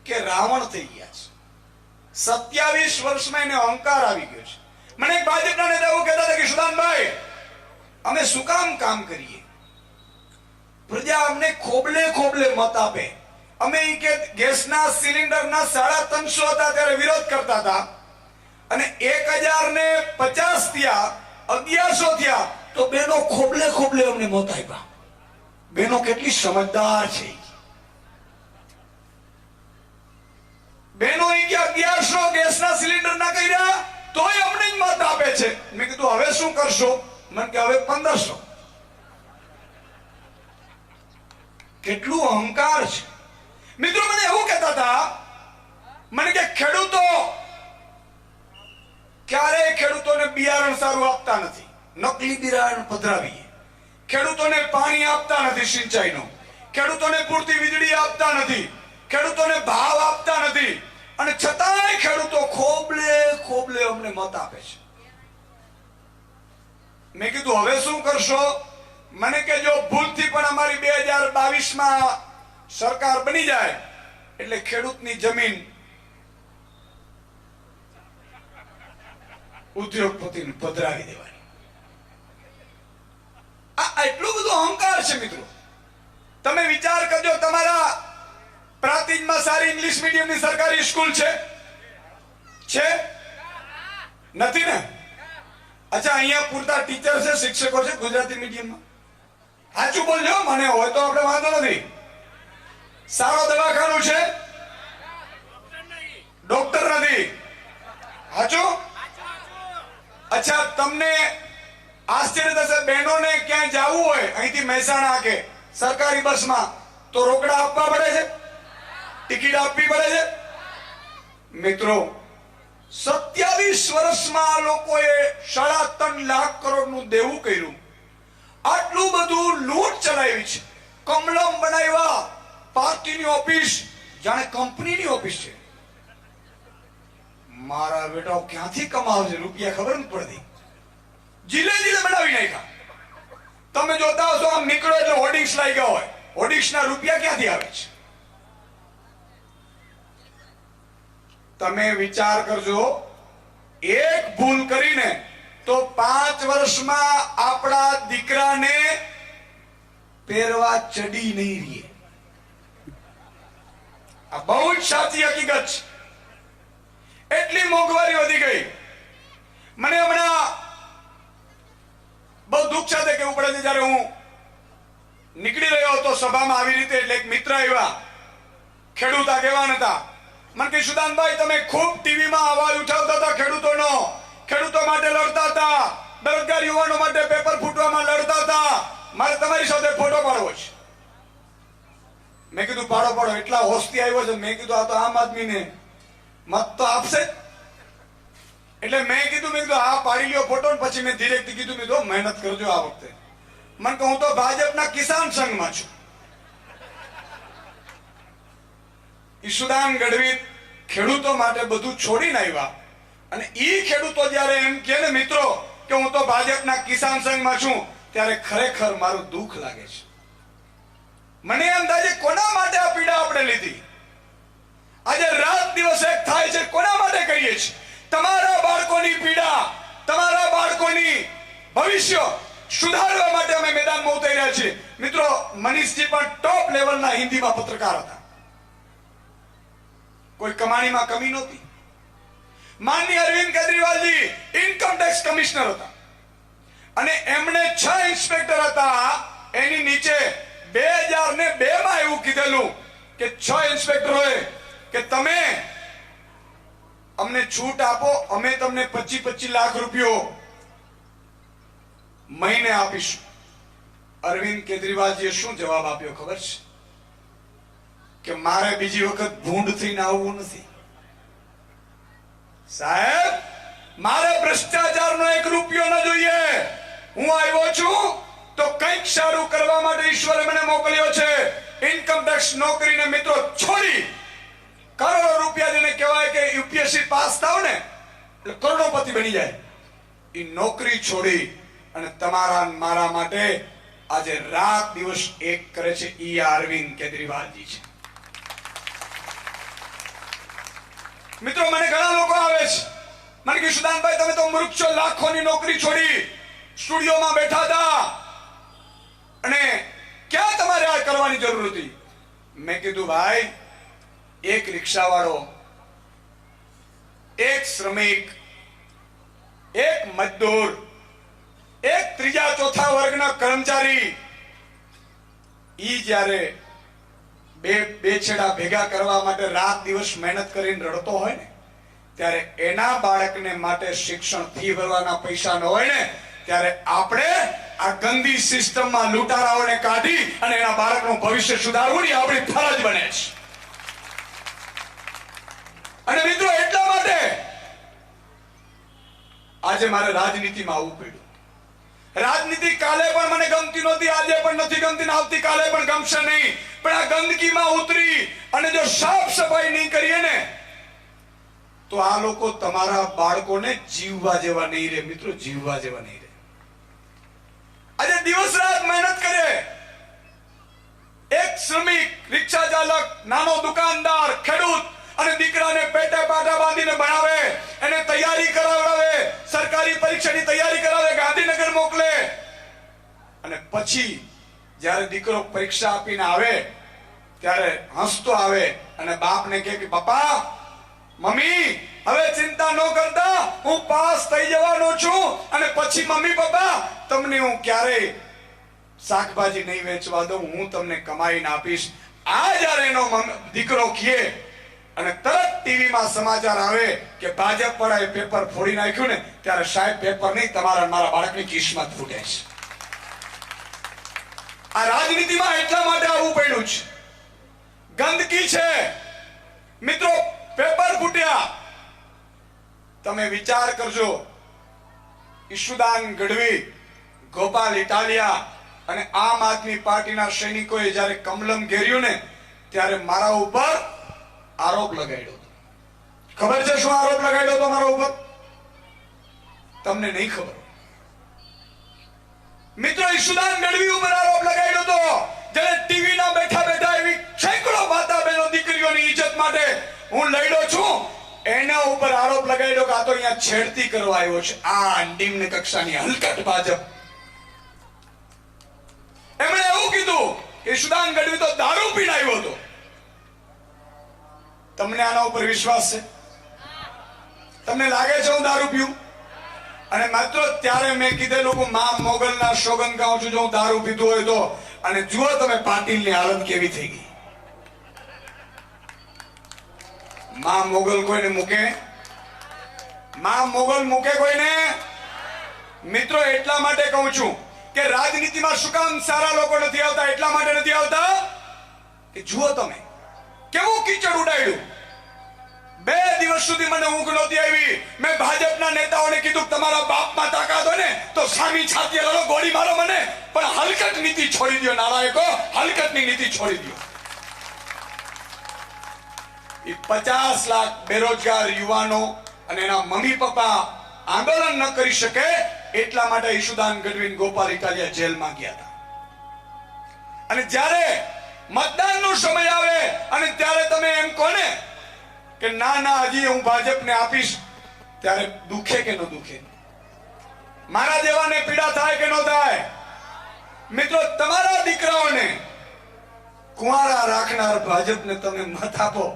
કે રાવણ થઈ ગયા છે. 27 વર્ષમાં એને અહંકાર આવી ગયો છે. મને એક ભાજપના નેતા એવું કહેતા હતા કે સુદાનભાઈ, અમે શું કામ કરીએ? પ્રજા અમને ખોબલે ખોબલે મત આપે. અમે કે ગેસના સિલિન્ડરના 350 હતા ત્યારે વિરોધ કરતા હતા, અને 1050 થયા, 1100 થયા તો બેનો ખોબલે ખોબલે અમને મત આપ્યા. બેનો કેટલી સમજદાર છે. બેનો કે 1100 ગેસના સિલિન્ડર ના કર્યા તોય અમને જ મત આપે છે. મેં કીધું હવે શું કરશો? મને કે હવે 1500. કેટલું અહંકાર છે મિત્રો. મને એવું કહેતા હતા, મને કે ખેડૂતો ક્યારેય ખેડૂતોને બિયારણ સારું આપતા નથી, નકલી બિયારણ પધરાવીએ. ખેડૂતોને પાણી આપતા નથી સિંચાઈનું, ખેડૂતોને પૂરતી વીજળી આપતા નથી, ખેડૂતોને ભાવ આપતા નથી, અને છતાંય ખેડૂતો ખોબલે ખોબલે અમને મત આપે છે. મેં કીધું હવે શું કરશો? મને કે જો ભૂલથી પણ અમારી 2022માં સરકાર બની જાય એટલે ખેડૂતની જમીન ઉદ્યોગપતિને પધરાવી દેવાની. આ એટલું બધું અહંકાર છે મિત્રો. તમે વિચાર કરજો, તમારા પ્રાંતિજમાં સારી ઇંગ્લિશ મીડિયમની સરકારી સ્કૂલ છે? નથી ને? અચ્છા, અહીંયા પૂરતા ટીચર છે, શિક્ષકો છે ગુજરાતી મીડિયમમાં? સાચું બોલજો, મને હોય તો આપણે વાંધો નથી. સારો દવાખાનું છે? ડોક્ટર નથી. સાચું? અચ્છા, તમને આશ્ચર્ય થશે, બહેનોને ક્યાંય જવું હોય અહીંથી મહેસાણા કે સરકારી બસમાં તો રોકડા આપવા પડે છે, ટિકિટ આપવી પડે છે. મિત્રો, 27 વર્ષમાં લોકોએ 3.5 લાખ કરોડનું દેવું કર્યું. આટલું બધું લૂંટ ચલાવી છે. કમલમ બનાવ્યા, પાર્ટીની ઓફિસ જાણે કંપનીની ઓફિસ છે. મારા બેટા ક્યાંથી કમાવશે રૂપિયા ખબર નથી પડતી. જીલે જીલે બનાવી નાખ્યા. તમે જોતા હશો આમ નીકળો એટલે હોર્ડિંગ્સ લાગ્યા હોય. હોર્ડિંગ્સના રૂપિયા ક્યાંથી આવે છે? તમે વિચાર કરજો, એક ભૂલ કરીને તો 5 વર્ષમાં આપણા દીકરાને પહેરવા ચડી નહીં રહે. આ બહુ જ સાચી હકીકત છે. એટલી મોંઘવારી વધી ગઈ. મને હમણાં બહુ દુઃખ સાથે કહેવું પડે છે, જયારે હું નીકળી રહ્યો હતો સભામાં આવી રીતે, એટલે એક મિત્ર આવ્યા, ખેડૂત આગેવાન હતા. મને કે સુદાનભાઈ, તમે ખૂબ ટીવીમાં અવાજ ઉઠાવતા હતા ખેડૂતોનો, ખેડૂતો માટે લડતા હતા, બેરોજગાર યુવાનો માટે પેપર ફૂટવામાં લડતા હતા, મારે તમારી સાથે ફોટો પાડવો છે. મેં કીધું પાડો. એટલા હોશથી આવ્યો છે. મેં કીધું આ તો આમ આદમીને મત તો આપશે. એટલે મેં કીધું હા પાડી લ્યો ફોટો. પછી મેં ધીરેથી કીધું મહેનત કરજો આ વખતે. મને કહું તો ભાજપના કિસાન સંઘમાં છું. ઈશુદાન ગઢવી ખેડૂતો માટે બધું છોડીને આવ્યા, અને ઈ ખેડૂતો જયારે એમ કે ને મિત્રો કે હું તો ભાજપના કિસાન સંઘમાં છું, ત્યારે ખરેખર મારું દુઃખ લાગે છે. મને એમ થાય છે કોના માટે આ પીડા આપણે લીધી? આજે રાત દિવસ એક થાય છે, કોના માટે કરીએ છીએ? તમારા બાળકોની પીડા, તમારા બાળકોની ભવિષ્ય સુધારવા માટે અમે મેદાનમાં ઉતર્યા છીએ. મિત્રો, મનીષજી પણ ટોપ લેવલના હિન્દીમાં પત્રકાર હતા. કોઈ કમાણીમાં કમી નહોતી. માનનીય અરવિંદ કેજરીવાલજી ઇન્કમ ટેક્સ કમિશનર હતા, અને એમણે 6 ઇન્સ્પેક્ટર હતા. એની નીચે 2002માં એવું કીધેલું કે 6 ઇન્સ્પેક્ટરોએ કે તમે અમને છૂટ આપો, અમે તમને 25 લાખ રૂપિયો મહિને આપીશું. અરવિંદ કેજરીવાલજીએ શું જવાબ આપ્યો ખબર છે? કે મારે બીજી વખત ભૂંડ થઈને આવવું નથી. સાહેબ, મારે ભ્રષ્ટાચારનો 1 રૂપિયો ન જોઈએ. હું આવ્યો છું તો કંઈક સારું કરવા માટે ઈશ્વરે મને મોકલ્યો છે. ઇન્કમ ટેક્સ નોકરીને મિત્રો છોડી, કરોડો રૂપિયા જેને કહેવાય કે યુપીએસસી પાસ થાવ ને એટલે કરોડોપતિ બની જાય, એ નોકરી છોડી અને તમારા મારા માટે આજે રાત દિવસ એક કરે છે. ઈ અરવિંદ કેજરીવાલજી છે. મિત્રો મને ઘણા લોકો આવે છે, મને કે સુદાનભાઈ તમે તો મૂર્ખ છો, લાખોની નોકરી છોડી સ્ટુડિયોમાં બેઠા હતા અને ક્યાં તમારે આ કરવાની જરૂર હતી? મેં કીધું ભાઈ, એક રિક્ષાવાળો, એક શ્રમિક, એક મજદૂર, એક ત્રીજા ચોથા વર્ગના કર્મચારી, ઈ જ્યારે બે છેડા ભેગા કરવા માટે રાત દિવસ મહેનત કરીને રડતો હોય ને, ત્યારે એના બાળકને માટે શિક્ષણ ફી ભરવાના પૈસા ન હોય ને, ત્યારે આપણે આ ગંદી સિસ્ટમમાં લૂંટારાઓને કાઢી અને એના બાળકનું ભવિષ્ય સુધારવું આપણી ફરજ બને છે. અને મિત્રો એટલા માટે આજે મારે રાજનીતિમાં આવવું પડ્યું. રાજનીતિ કાલે પણ મને ગમતી નહોતી, આજે પણ નથી ગમતી, આવતીકાલે પણ ગમશે નહીં. પણ આ ગંદકીમાં ઉતરી અને જો સાફ સફાઈ નહીં કરીએ ને, તો આ લોકો તમારા બાળકોને જીવવા જેવા નહીં રહે. મિત્રો, જીવવા જેવા નહીં રહે. આજે દિવસ રાત મહેનત કરે, એક શ્રમિક, રિક્ષા ચાલક, નાનો દુકાનદાર, ખેડૂત અને દીકરાને પેટે પાટા બાંધીને ભણાવે, એને તૈયારી કરાવડાવે, સરકારી પરીક્ષાની તૈયારી કરાવે, ગાંધીનગર મોકલે, અને પછી જ્યારે દીકરો પરીક્ષા આપીને આવે ત્યારે હસતો આવે અને બાપને કહે કે પપ્પા, મમ્મી હવે ચિંતા ન કરતા, હું પાસ થઈ જવાનો છું અને પછી મમ્મી પપ્પા તમને હું ક્યારેય શાકભાજી નહીં વેચવા દઉં, હું તમને કમાઈને આપીશ. આ જ્યારે એનો દીકરો કહે અને તરત ટીવીમાં સમાચાર આવે કે ભાજપ વાળાએ પેપર ફોડી નાખ્યું ને, ત્યારે સાહેબ પેપર નહીં, તમારા મારા બાળકની કિસ્મત ફૂટે છે. આ રાજનીતિમાં એટલા માટે આવવું પડ્યું છે. ગંદકી છે મિત્રો, પેપર ફૂટ્યા. તમે વિચાર કરજો, ઈશુદાન ગઢવી, ગોપાલ ઇટાલિયા અને આમ આદમી પાર્ટીના સૈનિકોએ જ્યારે કમલમ ઘેર્યું ને, ત્યારે મારા ઉપર આરોપ લગાડ્યો હતો. ખબર છે શું આરોપ લગાડ્યો હતો મારા ઉપર? તમને નહીં ખબર. મિત્રો, ઈશુદાન ગઢવી ઉપર આરોપ લગાડ્યો હતો, જેને ટીવી ના બેઠા બેઠા એવી સેંકડો માતા બહેનો દીકરીઓની ઇજ્જત માટે હું લડ્યો છું, એના ઉપર આરોપ લગાડ્યો કે આ તો અહીંયા છેડતી કરવા આવ્યો છે. આ નિમ્ન કક્ષાની હલકટ ભાજપ. એમણે એવું કીધું કે ઈશુદાન ગઢવી તો દારૂ પીને આવ્યો હતો. તમને આના ઉપર વિશ્વાસ છે? તમને લાગે છે હું દારૂ પીઉં? અને માત્ર ત્યારે મેં કીધેલું કે મા મોગલના સોગંદ ગાઉં છું, જો હું દારૂ પીધું હોય તો. અને જુઓ તમે પાટીલની હાલત કેવી થઈ ગઈ. મા મોગલ કોઈને મૂકે? મા મોગલ મૂકે કોઈને? મિત્રો, એટલા માટે કહું છું કે રાજનીતિમાં શું કામ સારા લોકો નથી આવતા? એટલા માટે નથી આવતા કે જુઓ તમે કેવું કીચડ ઉડાડ્યું. 2 દિવસ સુધી મને ઊંઘ નહોતી આવી. મેં ભાજપના નેતાઓને કીધું તમારા બાપમાં તાકાત હોય ને તો સામી છાતીએ લડો, ગોળી મારો મને, પણ હલકટ નીતિ છોડી દો નાલાયકો, હલકટની નીતિ છોડી દો. 50 લાખ બેરોજગાર યુવાનો અને એના મમ્મી પપ્પા આંદોલન ન કરી શકે એટલા માટે ઈશુદાન ગઢવી, ગોપાલ ઇટાલિયા જેલમાં ગયા હતા. અને જ્યારે મતદાનનો સમય આવે અને ત્યારે તમે એમ કહો ને કે ના ના હજી હું ભાજપને આપીશ, ત્યારે દુખે કે ન દુખે? મારા જેવાને પીડા થાય કે ન થાય? મિત્રો, તમારા દીકરાઓને કુંવારા રાખનાર ભાજપને તમે મત આપો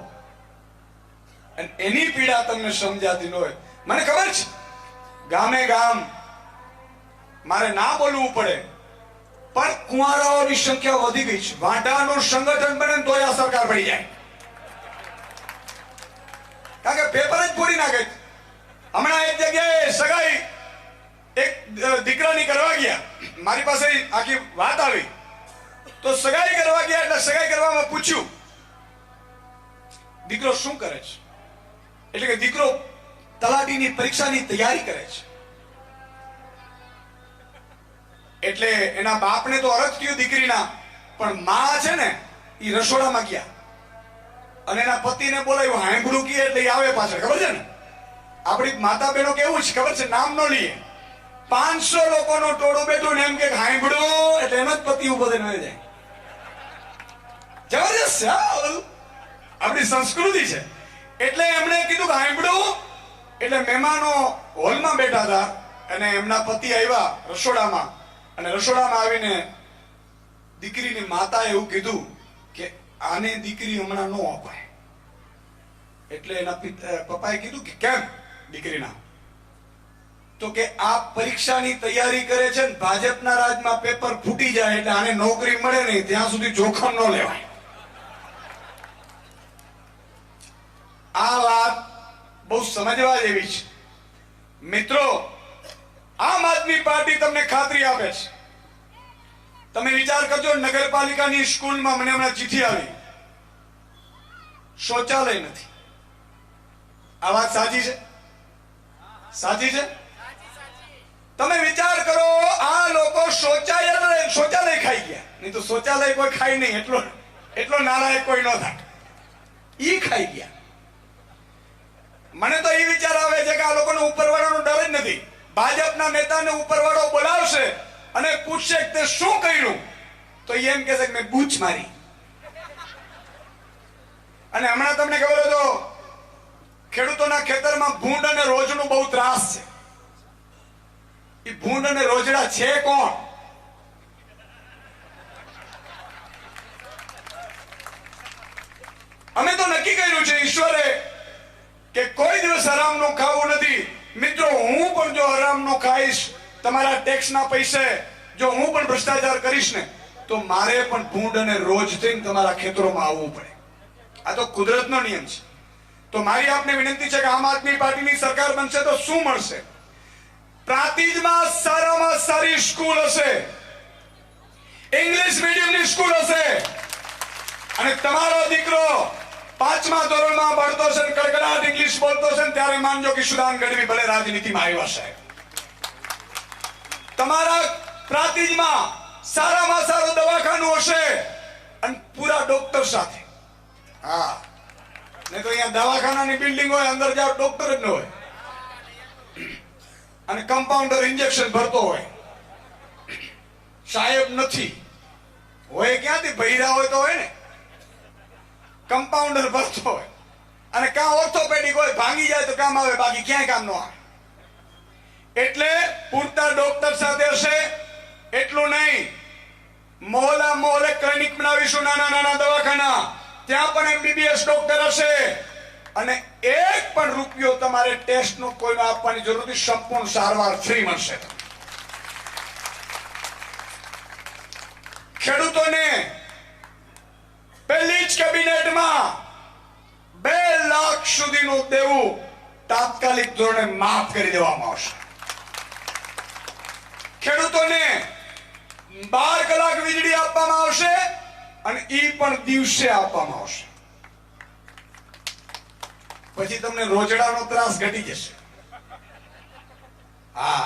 અને એની પીડા તમને સમજાતી ન હોય. મને ખબર છે, ગામે ગામ મારે ના બોલવું પડે, પણ કુંવારાઓની સંખ્યા વધી ગઈ છે. વાંઢાનું સંગઠન બને તો આ સરકાર પડી જાય, કારણ કે પેપર જ ફોડી નાખે. હમણાં એક જગ્યાએ સગાઈ એક દીકરાની કરવા ગયા, મારી પાસે આખી વાત આવી. તો સગાઈ કરવા ગયા એટલે સગાઈ કરવામાં પૂછ્યું દીકરો શું કરે છે? એટલે કે દીકરો તલાટીની પરીક્ષાની તૈયારી કરે છે. એટલે એના બાપને તો અરજ થયું દીકરીના, પણ માં છે ને એ રસોડામાં ગયા અને એના પતિને બોલાવ્યું. હાંભળું કી એટલે આવે પાછળ, ખબર છે ને? આપણી માતા બહેનો કેવું છે ખબર છે? નામ નો લઈએ, 500 લોકોનું ટોળું બેઠું ને એમ કે હાંભળું એટલે એનો જ પતિ ઉભો થઈને જાય. જબરજસ્ત છે, આપણી સંસ્કૃતિ છે. એટલે એમણે કીધું કે સાંભળ્યું. એટલે મહેમાનો હોલમાં બેઠા હતા અને એમના પતિ આવ્યા રસોડામાં, અને રસોડામાં આવીને દીકરીની માતાએ એવું કીધું કે આને દીકરી હમણાં ન અપાય. એટલે એના પપ્પાએ કીધું કે કેમ દીકરીના? તો કે આ પરીક્ષાની તૈયારી કરે છે ને ભાજપના રાજમાં પેપર ફૂટી જાય એટલે આને નોકરી મળે નહીં ત્યાં સુધી જોખમ ન લેવાય. આ વાત બહુ સમજવા જેવી છે મિત્રો. આમ આદમી પાર્ટી તમને ખાતરી આપે છે. તમે વિચાર કરજો, નગરપાલિકાની સ્કૂલમાં મને હમણાં ચિઠ્ઠી આવી, શૌચાલય નથી. આ વાત સાચી છે? સાચી છે? તમે વિચાર કરો, આ લોકો શૌચાલય ખાઈ ગયા. નહીં તો શૌચાલય કોઈ ખાઈ નહીં, એટલો નાલાયક કોઈ ન થાય. ઈ ખાઈ ગયા. મને તો એ વિચાર આવે છે કે આ લોકોને ઉપરવાળાનો ડર જ નથી. ભાજપના નેતાને ઉપરવાળો બોલાવશે અને પૂછશે કે તે શું કર્યું, તો એમ કહેશે કે મેં બૂચ મારી. અને હમણાં તમને ખબર હોય તો ખેડૂતોના ખેતરમાં ભૂંડ અને રોજનો બહુ ત્રાસ છે. એ ભૂંડ અને રોજડા છે કોણ? અમે તો નક્કી કર્યું છે ઈશ્વરે કે કોઈ દિવસ હરામનું ખાવું નથી. મિત્રો, હું પણ જો હરામનું ખાઈશ, તમારા ટેક્સના પૈસે જો હું પણ ભ્રષ્ટાચાર કરીશ ને, તો મારે પણ ભૂંડ અને રોજ થઈને તમારા ખેતરોમાં આવવું પડે. આ તો કુદરતનો નિયમ છે. તો મારી આપને વિનંતી છે કે આમ આદમી પાર્ટીની સરકાર બનશે તો શું મળશે? પ્રાંતિજમાં સારામાં સારી સ્કૂલ હશે, ઇંગ્લિશ મીડિયમની સ્કૂલ હશે, અને તમારો દીકરો 5મા ધોરણમાં ભણતો છે, કડકડાટ ઇંગ્લિશ બોલતો છે, ત્યારે માનજો કે સુદાન ગઢવી ભલે રાજનીતિમાં આવ્યા છે. તમારા પ્રાંતિજમાં સારામાં સારું દવાખાનું હશે અને પૂરા ડોક્ટર સાથે. હા, નહીં તો અહીંયા દવાખાનાની બિલ્ડિંગ હોય, અંદર જાવ ડોક્ટર જ ન હોય, અને કમ્પાઉન્ડર ઇન્જેક્શન ભરતો હોય. સાહેબ નથી હોય, ક્યાંથી ભૈરા હોય તો હોય ને, કમ્પાઉન્ડર ભરતો હોય. અને કાં ઓર્થોપેડિક હોય, ભાંગી જાય તો કામ આવે, બાકી ક્યાંય કામ ન આવે. એટલે પૂરતા ડોક્ટર સાથે હશે. એટલું નહીં, મોહલ્લે ક્લિનિક બનાવીશું, નાના નાના દવાખાના, ત્યાં પણ MBBS ડોક્ટર હશે. અને એક પણ રૂપિયો તમારે ટેસ્ટનો કોઈને આપવાની જરૂર નથી. સંપૂર્ણ સારવાર ફ્રી મળશે. ખેડૂતોને પહેલી જ કેબિનેટમાં 2 લાખ સુધીનું દેવું તાત્કાલિક ધોરણે માફ કરી દેવામાં આવશે. ખેડૂતોને 12 કલાક વીજળી આપવામાં આવશે, અને ઈ પણ દિવસે આપવામાં આવશે. પછી તમને રોજડાનો ત્રાસ ઘટી જશે. હા,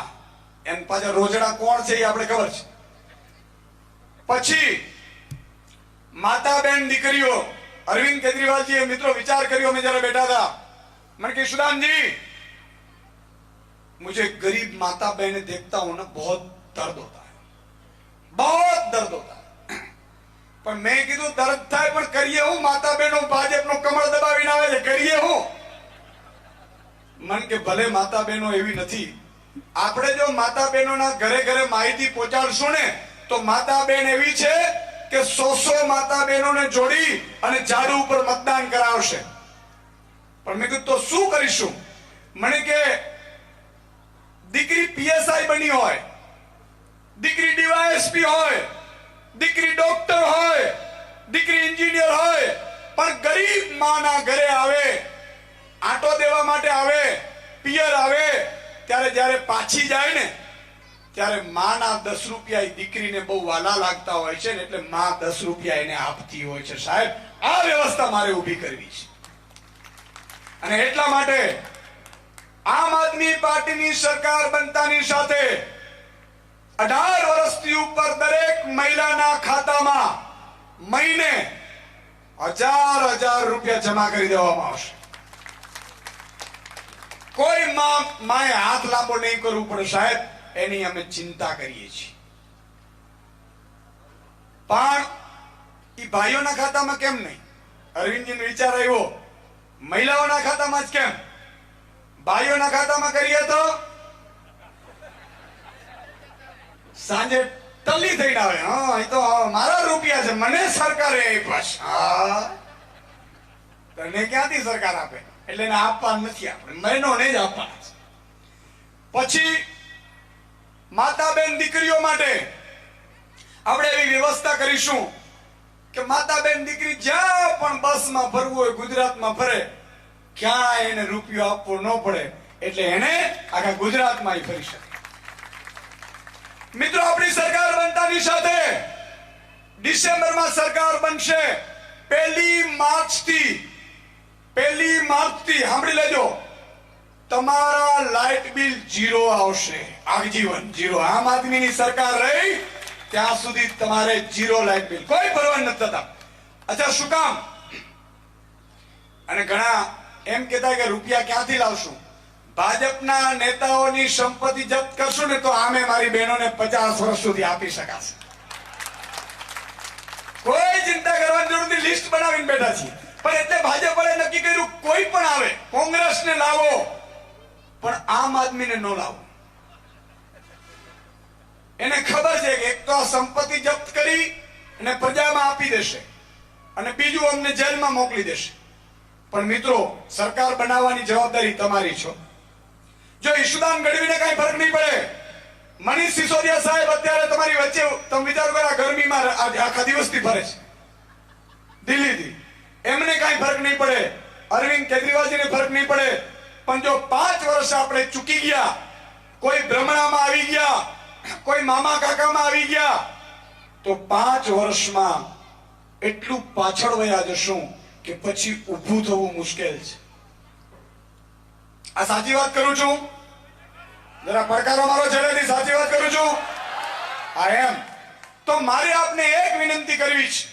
એમ પાછા રોજડા કોણ છે એ આપણે ખબર છે. પછી માતા બહેન દીકરીઓ, અરવિંદ કેજરીવાલજીએ મિત્રો વિચાર કર્યો, અમે જયારે બેઠા હતા, મને કે સુદાनजी, मुझे गरीब माता बहने देखता हूं ना, बहुत दर्द होता है, बहुत दर्द होता है. પણ મેં કીધું દર્દ થાય પણ કરીએ હું? માતા બહેનો ભાજપનો કમળ દબાવીને આવે છે, કરીએ હું? મન કે ભલે માતા બહેનો એવી નથી. આપણે જો માતા બહેનોના ઘરે ઘરે માહિતી પહોંચાડશું ને, તો માતા બહેન એવી છે કે 100 માતા બહેનોને જોડી અને ઝાડુ ઉપર મતદાન કરાવશે. પણ મેં કીધું તો શું કરીશું? મને કે દીકરી PSI બની હોય, દીકરી DYSP હોય, દીકરી ડોક્ટર હોય, દીકરી એન્જિનિયર હોય, પણ ગરીબ માના ઘરે આવે, આટો દેવા માટે આવે, પિયર આવે, ત્યારે જ્યારે પાછી જાય ને, ત્યારે માના 10 રૂપિયા દીકરીને બહુ વાલા લાગતા હોય છે ને, એટલે માં 10 રૂપિયા એને આપતી હોય છે. સાહેબ, આ વ્યવસ્થા મારે ઊભી કરવી છે. અને એટલા માટે આમ આદમી પાર્ટીની સરકાર બનતાની સાથે 18 વર્ષથી ઉપર દરેક મહિલાના ખાતામાં મહિને 1000 રૂપિયા જમા કરી દેવામાં આવશે. કોઈ માએ હાથ લાંબો નહીં કરવું પડે સાહેબ, એની અમે ચિંતા કરીએ છીએ. પણ એ ભાઈઓના ખાતામાં કેમ નહીં? અરવિંદજીને વિચાર આવ્યો મહિલાઓના ખાતામાં જ કેમ? ભાઈઓના ખાતામાં કરીએ તો સાંજે ટલ્લી થઈને આવે. હા, એ તો મારા રૂપિયા છે, મને સરકારે આપ્યા. તને ક્યાંથી સરકાર આપે? એટલે એને આપવા નથી, આપણે મહિનોને જ આપવાના છે. પછી માતા બેન દીકરીઓ માટે આપણે એવી વ્યવસ્થા કરીશું કે માતા બેન દીકરી જ્યાં પણ બસમાં ફરવું હોય, ગુજરાતમાં ફરે, ક્યાં એને રૂપિયો આપવો ન પડે, એટલે એને આખા ગુજરાતમાં ફરી શકે. મિત્રો, આપણી સરકાર બનતાની સાથે ડિસેમ્બરમાં સરકાર બનશે. 1 માર્ચથી સાંભળી લેજો, તમારા લાઇટ બિલ 0 આવશે. આજીવન 0. આમ આદમીની સરકાર રહી ત્યાં સુધી તમારે 0 લાઇટ બિલ, કોઈ ભરવા નથી થતા. અચ્છા, શું કામ? અને ઘણા એમ કહેતા કે રૂપિયા ક્યાંથી લાવશું? ભાજપના નેતાઓની સંપત્તિ જપ્ત કરશું ને તો આમે મારી બહેનોને 50 વર્ષ સુધી આપી શકાશે. કોઈ ચિંતા કરવાની જરૂર નથી. લિસ્ટ બનાવીને બેઠા છીએ. પણ એટલે ભાજપે નક્કી કર્યું કોઈ પણ આવે, કોંગ્રેસને લાવો પણ આમ આદમીને ન લાવો. એને ખબર છે કે એક તો આ સંપત્તિ જપ્ત કરી અને પ્રજામાં આપી દેશે, અને બીજું અમને જેલમાં મોકલી દેશે. પણ મિત્રો, સરકાર બનાવવાની જવાબદારી તમારી છે. જો ઈશુદાન ગઢવીને કઈ ફરક નહીં પડે, મનીષ સિસોદિયા સાહેબ અત્યારે તમારી વચ્ચે, તમે વિચાર કરો, ગરમીમાં આખા દિવસથી ફરે છે દિલ્હીથી, એમને કઈ ફરક નહીં પડે, અરવિંદ કેજરીવાલજીને ફરક નહીં પડે. પણ જો 5 વર્ષ આપણે ચૂકી ગયા, કોઈ ભ્રમણામાં આવી ગયા, કોઈ મામા કાકામાં આવી ગયા, તો 5 વર્ષમાં એટલું પાછળ વયા જશું કે પછી ઊભું થવું મુશ્કેલ છે. આ સાચી વાત કરું છું? જરા પડકારો મારો છેડેથી સાચી વાત કરું છું. હા, એમ તો મારે આપને એક વિનંતી કરવી છે.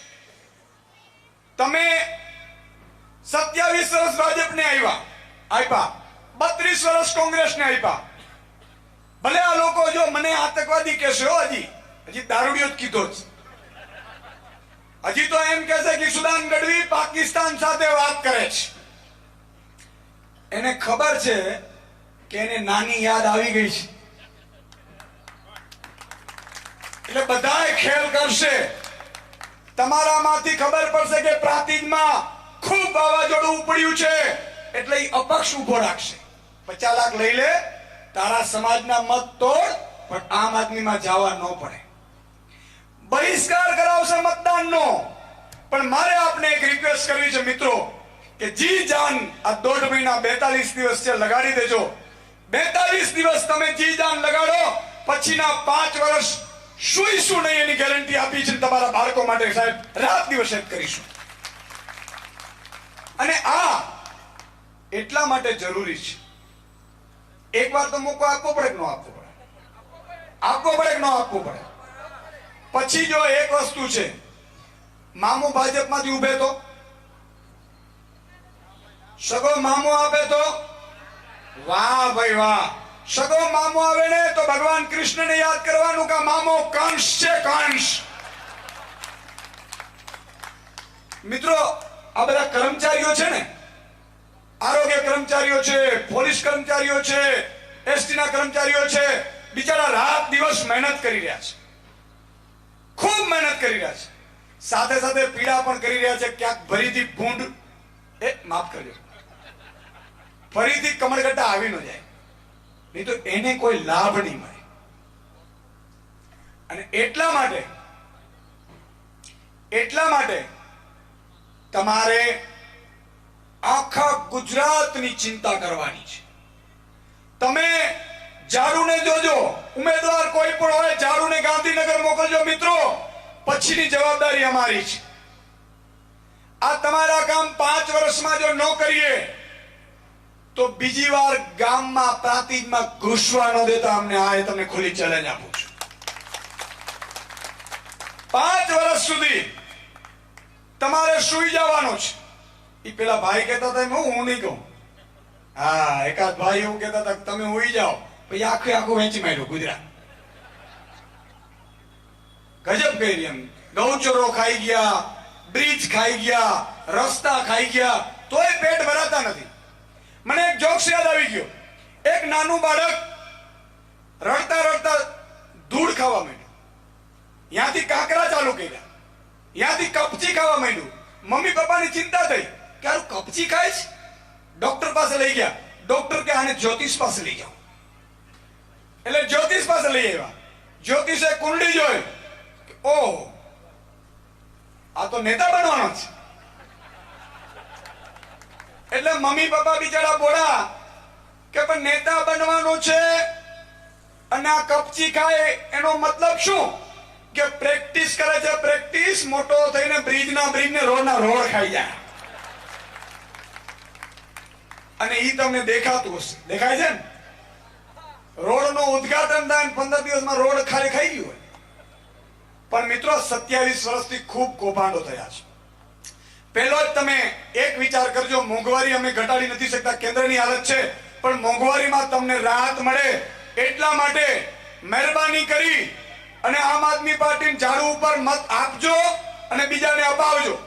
તમે 27 વર્ષ ભાજપને આપ્યા, 32 વર્ષ કોંગ્રેસને આપ્યા. ભલે આ લોકો જો મને આતંકવાદી કહેશે, હજી દારૂડિયો જ કીધો છે. હજી તો એમ કહેશે કે ઈશુદાન ગઢવી પાકિસ્તાન સાથે વાત કરે છે. એને ખબર છે કે એને નાની યાદ આવી ગઈ છે, એટલે બધાએ ખેલ કરશે. તમારામાંથી ખબર પડશે કે પ્રાંતિજમાં ખૂબ વાવાઝોડું ઉપડ્યું છે, એટલે એ અપક્ષ ઉભો રાખશે. 50 લાખ લઈ લે, તારા સમાજના મત તોડ, પણ આમ આદમીમાં જવા ન પડે. બહિષ્કાર કરાવશે મતદાનનો. પણ મારે આપને એક રિક્વેસ્ટ કરવી છે મિત્રો, કે જી જાન આ 1.5 મહિના 42 દિવસ છે, લગાડી દેજો. 42 દિવસ તમે જી જાન લગાડો, પછીના 5 વર્ષ સુઈશું નહીં એની ગેરંટી આપી છે તમારા બાળકો માટે. સાહેબ, રાત દિવસ એક કરીશું. અને આ એટલા માટે જરૂરી છે. એક વાર તો મોકો આપવો પડે કે ન આપવો પડે? આપવો પડે કે ન આપવો પડે? પછી જો એક વસ્તુ છે, મામો ભાજપમાંથી ઉભે તો સગો મામો આપે તો વાહ ભાઈ વાહ. સગો મામો આવે ને તો ભગવાન કૃષ્ણને યાદ કરવાનું કે મામો કંસ છે, કંસ. મિત્રો, આ બધા કર્મચારીઓ છે ને, આરોગ્ય કર્મચારીઓ છે, પોલીસ કર્મચારીઓ છે, એસટી ના કર્મચારીઓ છે, બિચારા રાત દિવસ મહેનત કરી રહ્યા છે, ખૂબ મહેનત કરી રહ્યા છે. સાથે સાથે પીડા પણ કરી રહ્યા છે. ક્યાંક ફરીથી ભૂંડ, માફ કરજો, ફરીથી કમરગટ્ટા આવી ન જાય, નહીં તો એને કોઈ લાભ નહીં મળે. અને એટલા માટે તમારે આખા ગુજરાતની ચિંતા કરવાની છે. તમે ઝાડુને જોજો, ઉમેદવાર કોઈ પણ હોય, ઝાડુને ગાંધીનગર મોકલજો મિત્રો, પછીની જવાબદારી અમારી છે. આ તમારા કામ 5 વર્ષમાં જો ન કરીએ તો બીજી વાર ગામમાં પ્રાંતિજમાં ઘૂસવા ન દેતા અમને. આ તમને ખુલ્લી ચેલેન્જ આપું છું. 5 વર્ષ સુધી તમારે સુઈ જવાનું છે. એ પેલા ભાઈ કહેતા હતા, હું નહીં કહું. હા, એકાદ ભાઈ એવું કહેતા હતા, તમે સુઈ જાઓ, પછી આખું વેચી માંડ્યું ગુજરાત. ગજબ કરી એમ. ગૌચરો ખાઈ ગયા, બ્રિજ ખાઈ ગયા, રસ્તા ખાઈ ગયા, તોય પેટ ભરાતા નથી. મને એક જોક્સ યાદ આવી ગયો. એક નાનું બાળક રડતા રડતા ધૂળ ખાવા માંડ્યું, ત્યાંથી કાંકરા ચાલુ કર્યા, ત્યાંથી કપચી ખાવા માંડ્યું. મમ્મી પપ્પાની ચિંતા થઈ કે આ કપચી ખાઈશ. ડોક્ટર પાસે લઈ ગયા. ડોક્ટર કે આને જ્યોતિષ પાસે લઈ જાઓ. એટલે જ્યોતિષ પાસે લઈ આવ્યા. જ્યોતિષે કુંડલી જોઈ, ઓહ આ તો નેતા બનવાનો છે. એટલે મમ્મી પપ્પા બિચારા બોલા કે પણ નેતા બનવાનું છે અને આ કપચી ખાય એનો મતલબ શું? કે પ્રેક્ટિસ કરે છે, પ્રેક્ટિસ. મોટો થઈને બ્રિજ ને રોડ ખાઈ જાય. અને ઈ તમને દેખાતું હશે, દેખાય છે ને? રોડ નું ઉદ્ઘાટન થાય 15 દિવસમાં રોડ ખાલી ખાઈ ગયું હોય. પણ મિત્રો 27 વર્ષથી ખૂબ કૌભાંડો થયા છે. પહેલો જ તમે એક વિચાર કરજો, મોંઘવારી અમે ઘટાડી નથી શકતા, કેન્દ્રની હાલત છે, પણ મોંઘવારીમાં તમને રાહત મળે એટલા માટે મહેરબાની કરી અને આમ આદમી પાર્ટી ઝાડુ ઉપર મત આપજો અને બીજાને અપાવજો.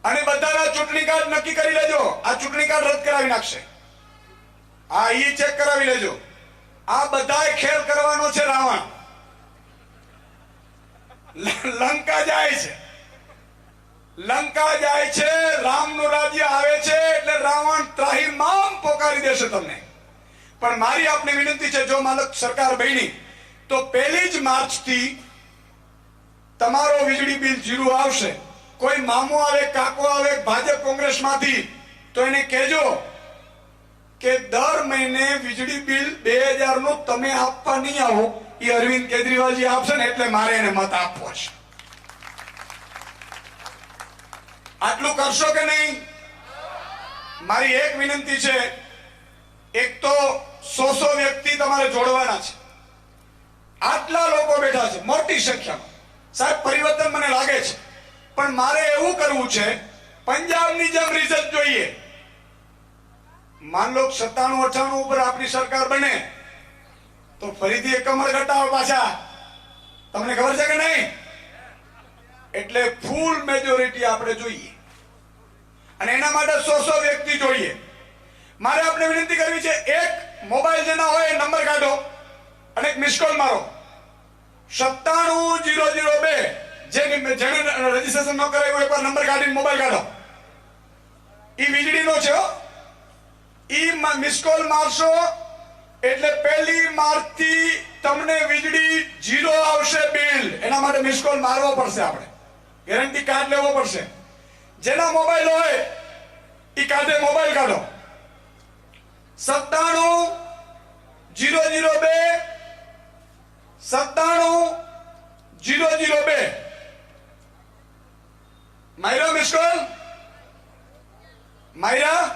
અને બધાના ચૂંટણી કાર્ડ નક્કી કરી લેજો. આ ચૂંટણી કાર્ડ રદ કરાવી નાખશે. આ ઈ ચેક કરાવી લેજો. આ બધાય ખેલ કરવાનો છે. રાવણ લંકા જાય છે, લંકા જાય છે, રામનું રાજ્ય આવે છે એટલે રાવણ ત્રાહિમામ પોકારી દેશે તમને. પણ મારી આપને વિનંતી છે, જો માલક સરકાર બની તો 1 માર્ચ થી તમારો વીજળી બિલ 0 આવશે. કોઈ મામો આવે, કાકો આવે ભાજપ કોંગ્રેસ માંથી, તો એને કહેજો કે દર મહિને વીજળી બિલ 2000 નું તમે આપવા નહીં આવો, એ અરવિંદ કેજરીવાલજી આપશે ને એટલે મારે એને મત આપવો છે. આટલું કરશો કે નહીં? મારી એક વિનંતી છે, એક તો 100 વ્યક્તિ તમારે જોડવાના છે. આટલા લોકો બેઠા છે મોટી સંખ્યામાં. સાહેબ પરિવર્તન મને લાગે છે, પણ મારે એવું કરવું છે, પંજાબની જેમ રિઝલ્ટ જોઈએ. માન લો 97-98 ઉપર આપણી સરકાર બને તો ફરીથી એક કમર ઘટાડો પાછા. તમને ખબર છે કે નહીં? એટલે ફૂલ મેજોરિટી આપણે જોઈએ અને એના માટે 100 વ્યક્તિ જોઈએ. મારે આપણે વિનંતી કરવી છે, એક મોબાઈલ જેના હોય નંબર કાઢો અને એક મિસ કોલ મારો. 97002 જેને રજીસ્ટ્રેશન ન કરાવ્યું એકવાર નંબર કાઢીને મોબાઈલ કાઢો. ઈ વીજળીનો છે. ઈ મિસ કોલ મારશો એટલે 1 માર્ચ થી તમને વીજળી 0 આવશે બિલ. એના માટે મિસ કોલ મારવો પડશે. આપણે ગેરંટી કાર્ડ લેવો પડશે. જેના મોબાઈલ હોય ઈ કાઢે મોબાઈલ કાઢો. 97002 97002 માયરા મિસ કોલ માયરા.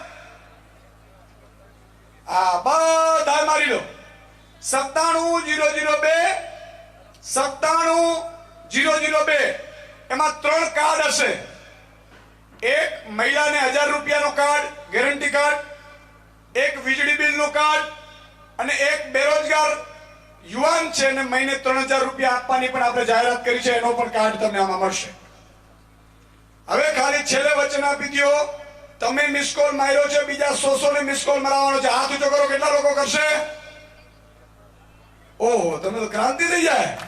આ બધા મારી લો. 97002 97002 એમાં 3 કાર્ડ હશે. એક મહિલાને 1000 રૂપિયાનો કાર્ડ, ગેરંટી કાર્ડ, એક વીજળી બિલનું કાર્ડ અને એક બેરોજગાર યુવાન છે ને મહિને 3000 રૂપિયા આપવાની પણ આપણે જાહેરાત કરી છે, એનો પણ કાર્ડ તમને આમાં મળશે. હવે ખાલી છેલ્લે વચન આપી દો, તમે મિસ કોલ માર્યો છે, બીજા 100 ને મિસ કોલ મરાવવાનો છે. હાથ ઊંચો કરો, કેટલા લોકો કરશે? ઓહો, તમે તો ક્રાંતિ થઈ જાય.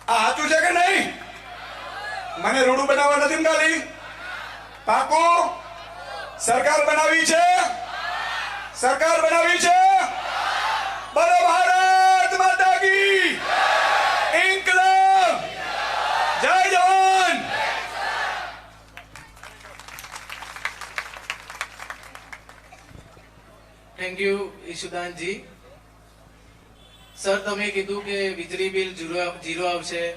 આ સાચું છે કે નહીં? મને રૂડું બનાવવા નથી ને ખાલી. પાકું? સરકાર બનાવી છે, સરકાર બનાવી છે. બોલો ભારત માતા કી ઇન્કલાબ, જય જવાન. થેન્ક યુ ઈશુદાનજી. સર, તમે કીધું કે વીજળી બિલ 0 આવશે,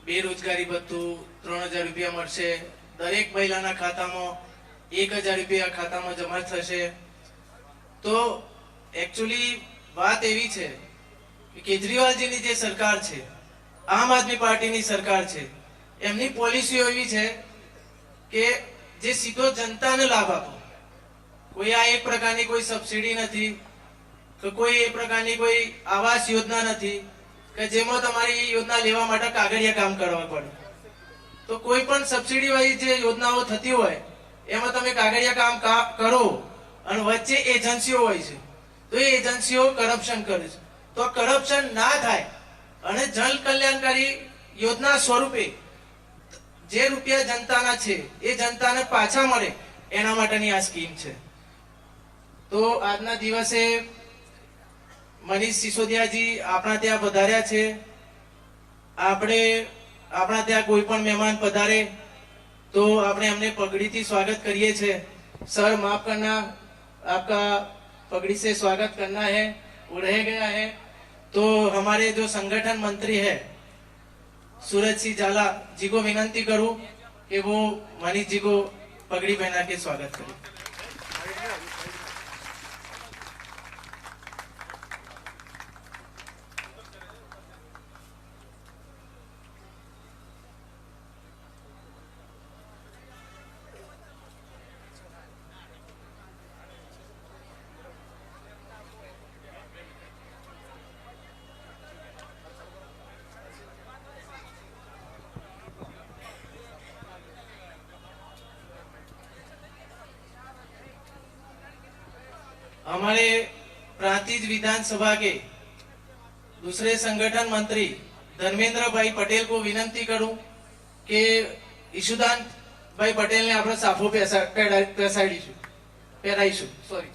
બેરોજગારી ભથ્થું 3000 રૂપિયા મળશે, દરેક મહિલાના ખાતામાં 1000 રૂપિયા ખાતામાં જમા થશે. તો એકચ્યુઅલી વાત એવી છે કે કેજરીવાલજીની જે સરકાર છે, આમ આદમી પાર્ટીની સરકાર છે, એમની પોલિસીઓ એવી છે કે જે સીધો જનતાને લાભ આપો. કોઈ આ એક પ્રકારની કોઈ સબસિડી નથી, કે કોઈ એ પ્રકારની કોઈ આવાસ યોજના નથી કે જેમાં તમારી યોજના લેવા માટે કાગળિયા કામ કરવા પડે. તો કોઈ પણ સબસિડી વાળી જે યોજનાઓ થતી હોય એમાં તમે કાગળિયા કામ કરો અને વચ્ચે એજન્સીઓ હોય છે, તો એ એજન્સીઓ કરપ્શન કરે છે. તો કરપ્શન ના થાય અને જન કલ્યાણકારી યોજના સ્વરૂપે જે રૂપિયા જનતાના છે એ જનતાને પાછા મળે એના માટેની આ સ્કીમ છે. તો આજના દિવસે મનીષ સિસોદિયાજી આપણા ત્યાં પધાર્યા છે. આપણા ત્યાં કોઈ પણ મહેમાન પધારે तो आपने हमने पगड़ी थी स्वागत करिए छे. सर माफ करना, आपका पगड़ी से स्वागत करना है, वो रह गया है. तो हमारे जो संगठन मंत्री है सूरज सिंह झाला जी को विनंती करूं कि वो मनीष जी को पगड़ी पहना के स्वागत करें. हमारे प्रांतिज विधानसभा के दूसरे संगठन मंत्री धर्मेंद्र भाई पटेल को विनंती करूं कि ईशुदान भाई पटेल ने अपना साफो पहराईशु. सॉरी.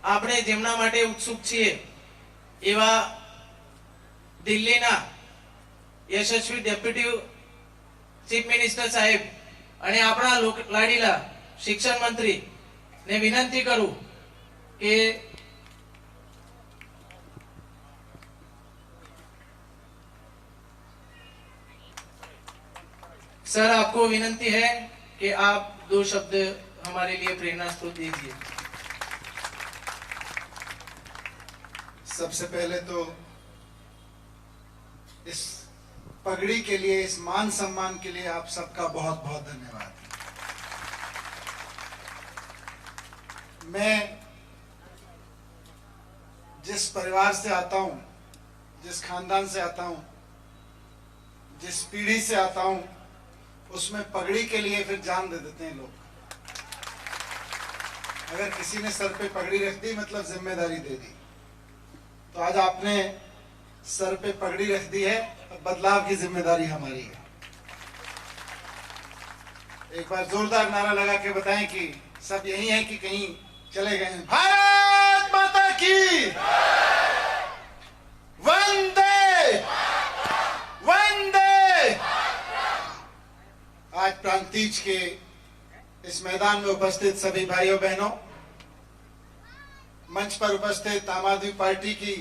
આપણે જેમના માટે ઉત્સુક છીએ એવા દિલ્હીના યશસ્વી ડેપ્યુટી ચીફ મિનિસ્ટર સાહેબ અને આપણા લાડીલા શિક્ષણ મંત્રી ને વિનંતી કરું કે सर आपको विनंती है कि आप 2 शब्द हमारे लिए प्रेरणा स्रोत दीजिए. सबसे पहले तो इस पगड़ी के लिए, इस मान सम्मान के लिए आप सबका बहुत बहुत धन्यवाद. मैं जिस परिवार से आता हूं, जिस खानदान से आता हूं, जिस पीढ़ी से आता हूं, उसमें पगड़ी के लिए फिर जान दे देते हैं लोग. अगर किसी ने सर पे पगड़ी रख दी मतलब जिम्मेदारी दे दी. तो आज आपने सर पे पगड़ी रख दी है, अब बदलाव की जिम्मेदारी हमारी है. एक बार जोरदार नारा लगा के बताएं कि सब यही है कि कहीं चले गए हैं. भारत माता की वंदे वंदे. आज प्रांतीज के इस मैदान में उपस्थित सभी भाइयों बहनों, मंच पर उपस्थित आम आदमी पार्टी की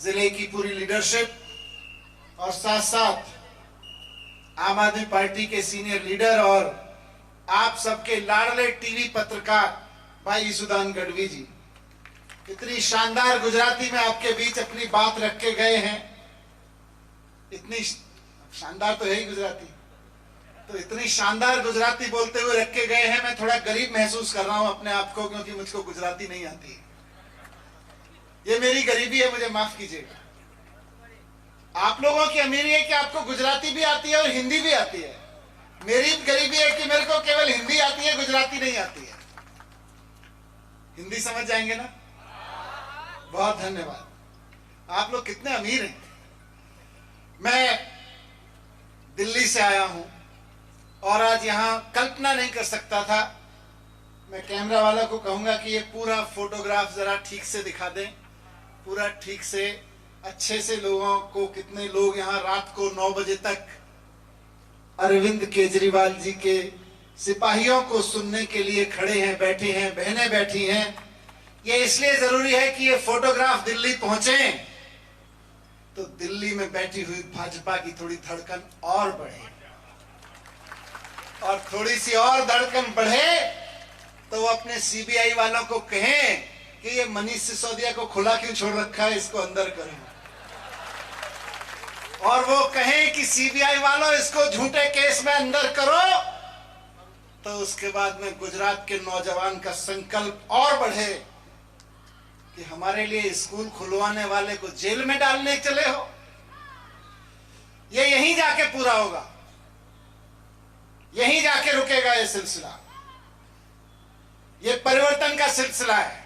जिले की पूरी लीडरशिप और साथ साथ आम आदमी पार्टी के सीनियर लीडर और आप सबके लाडले टीवी पत्रकार भाई ईशुदान गढ़वी जी, इतनी शानदार गुजराती में आपके बीच अपनी बात रख के गए हैं. इतनी शानदार तो है ही गुजराती, तो इतनी शानदार गुजराती बोलते हुए रख के गए हैं. मैं थोड़ा गरीब महसूस कर रहा हूं अपने आप को, क्योंकि मुझको गुजराती नहीं आती है. ये मेरी गरीबी है, मुझे माफ कीजिएगा. आप लोगों की अमीरी है कि आपको गुजराती भी आती है और हिंदी भी आती है. मेरी गरीबी है कि मेरे को केवल हिंदी आती है, गुजराती नहीं आती है. हिंदी समझ जाएंगे ना? बहुत धन्यवाद. आप लोग कितने अमीर हैं. मैं दिल्ली से आया हूं और आज यहां कल्पना नहीं कर सकता था. मैं कैमरा वाला को कहूंगा कि ये पूरा फोटोग्राफ जरा ठीक से दिखा दें, पूरा ठीक से अच्छे से लोगों को. कितने लोग यहाँ रात को 9 बजे तक अरविंद केजरीवाल जी के सिपाहियों को सुनने के लिए खड़े हैं, बैठे हैं, बहनें बैठी हैं। ये इसलिए जरूरी है कि ये फोटोग्राफ दिल्ली पहुंचे तो दिल्ली में बैठी हुई भाजपा की थोड़ी धड़कन और बढ़े, और थोड़ी सी और धड़कन बढ़े तो वो अपने सीबीआई वालों को कहें कि ये मनीष सिसोदिया को खुला क्यों छोड़ रखा है, इसको अंदर करो। और वो कहें कि सीबीआई वालों इसको झूठे केस में अंदर करो, तो उसके बाद में गुजरात के नौजवान का संकल्प और बढ़े कि हमारे लिए स्कूल खुलवाने वाले को जेल में डालने चले हो। ये यहीं जाके पूरा होगा, यहीं जाके रुकेगा ये सिलसिला। ये परिवर्तन का सिलसिला है।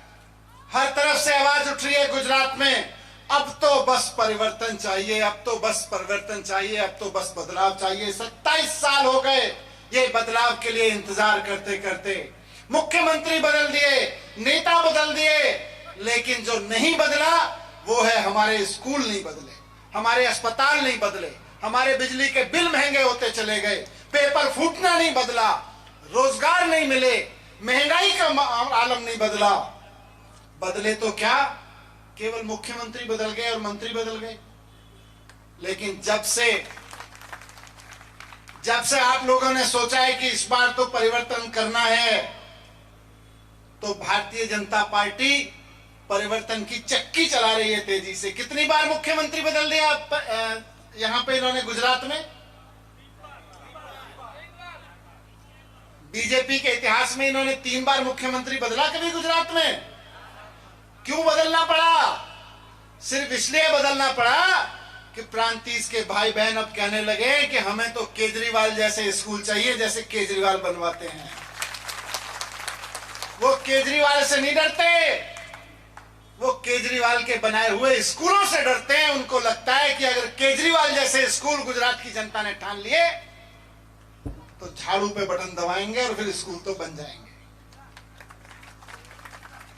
हर तरफ से आवाज उठ रही है गुजरात में, अब तो बस परिवर्तन चाहिए, अब तो बस परिवर्तन चाहिए, अब तो बस बदलाव चाहिए। 27 साल हो गए ये बदलाव के लिए इंतजार करते करते। मुख्यमंत्री बदल दिए, नेता बदल दिए, लेकिन जो नहीं बदला वो है हमारे स्कूल नहीं बदले, हमारे अस्पताल नहीं बदले, हमारे बिजली के बिल महंगे होते चले गए, पेपर फूटना नहीं बदला, रोजगार नहीं मिले, महंगाई का आलम नहीं बदला। बदले तो क्या, केवल मुख्यमंत्री बदल गए और मंत्री बदल गए। लेकिन जब से आप लोगों ने सोचा है कि इस बार तो परिवर्तन करना है, तो भारतीय जनता पार्टी परिवर्तन की चक्की चला रही है तेजी से। कितनी बार मुख्यमंत्री बदल दिया यहां पे इन्होंने गुजरात में? बीजेपी के इतिहास में इन्होंने 3 बार मुख्यमंत्री बदला कभी गुजरात में। क्यों बदलना पड़ा? सिर्फ इसलिए बदलना पड़ा कि प्रांतीय के भाई बहन अब कहने लगे कि हमें तो केजरीवाल जैसे स्कूल चाहिए जैसे केजरीवाल बनवाते हैं। वो केजरीवाल से नहीं डरते, वो केजरीवाल के बनाए हुए स्कूलों से डरते हैं। उनको लगता है कि अगर केजरीवाल जैसे स्कूल गुजरात की जनता ने ठान लिए तो झाड़ू पे बटन दबाएंगे और फिर स्कूल तो बन जाएंगे।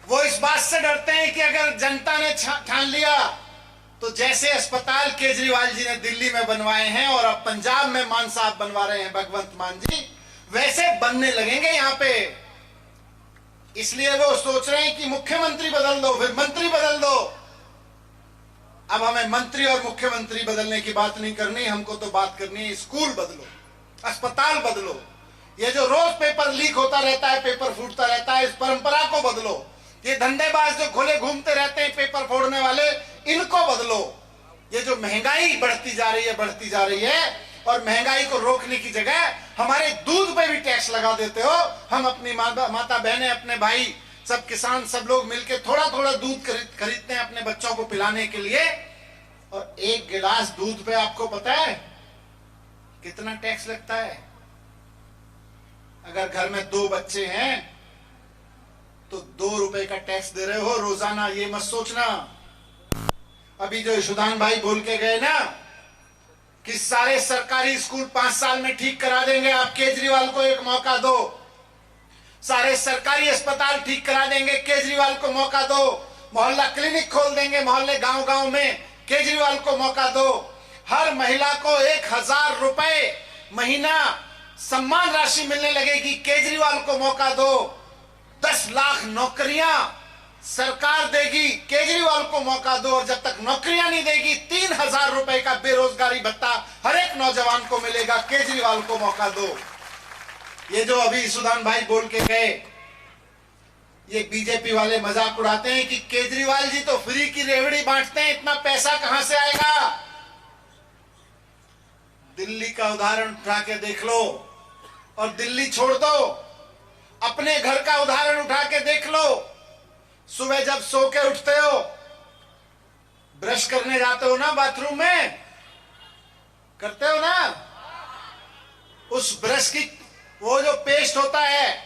वो इस बात से डरते हैं कि अगर जनता ने ठान लिया तो जैसे अस्पताल केजरीवाल जी ने दिल्ली में बनवाए हैं और अब पंजाब में मान साहब बनवा रहे हैं, भगवंत मान जी, वैसे बनने लगेंगे यहां पे। इसलिए वो सोच रहे हैं कि मुख्यमंत्री बदल दो, फिर मंत्री बदल दो। अब हमें मंत्री और मुख्यमंत्री बदलने की बात नहीं करनी, हमको तो बात करनी है स्कूल बदलो, अस्पताल बदलो। ये जो रोज पेपर लीक होता रहता है, पेपर फूटता रहता है, इस परंपरा को बदलो। ये धंधेबाज जो खुले घूमते रहते हैं पेपर फोड़ने वाले, इनको बदलो। ये जो महंगाई बढ़ती जा रही है और महंगाई को रोकने की जगह हमारे दूध पे भी टैक्स लगा देते हो। हम अपनी माता बहनें, अपने भाई, सब किसान, सब लोग मिलके थोड़ा थोड़ा दूध खरीदते हैं अपने बच्चों को पिलाने के लिए, और 1 गिलास दूध पे आपको पता है कितना टैक्स लगता है? अगर घर में 2 बच्चे हैं तो 2 रुपए का टैक्स दे रहे हो रोजाना। ये मत सोचना। अभी जो यशोदान भाई बोल के गए ना कि सारे सरकारी स्कूल 5 साल में ठीक करा देंगे, आप केजरीवाल को एक मौका दो। सारे सरकारी अस्पताल ठीक करा देंगे, केजरीवाल को मौका दो। मोहल्ला क्लिनिक खोल देंगे मोहल्ले गांव-गांव में, केजरीवाल को मौका दो। हर महिला को 1000 रुपए महीना सम्मान राशि मिलने लगेगी, केजरीवाल को मौका दो। 10 लाख नौकरियां सरकार देगी, केजरीवाल को मौका दो। और जब तक नौकरियां नहीं देगी 3000 रुपए का बेरोजगारी भत्ता हर एक नौजवान को मिलेगा, केजरीवाल को मौका दो। ये जो अभी सुदान भाई बोल के गए, ये बीजेपी वाले मजाक उड़ाते हैं कि केजरीवाल जी तो फ्री की रेवड़ी बांटते हैं, इतना पैसा कहां से आएगा? दिल्ली का उदाहरण उठा के देख लो, और दिल्ली छोड़ दो, अपने घर का उदाहरण उठा के देख लो। सुबह जब सो के उठते हो, ब्रश करने जाते हो ना बाथरूम में, करते हो ना? उस ब्रश की वो जो पेस्ट होता है,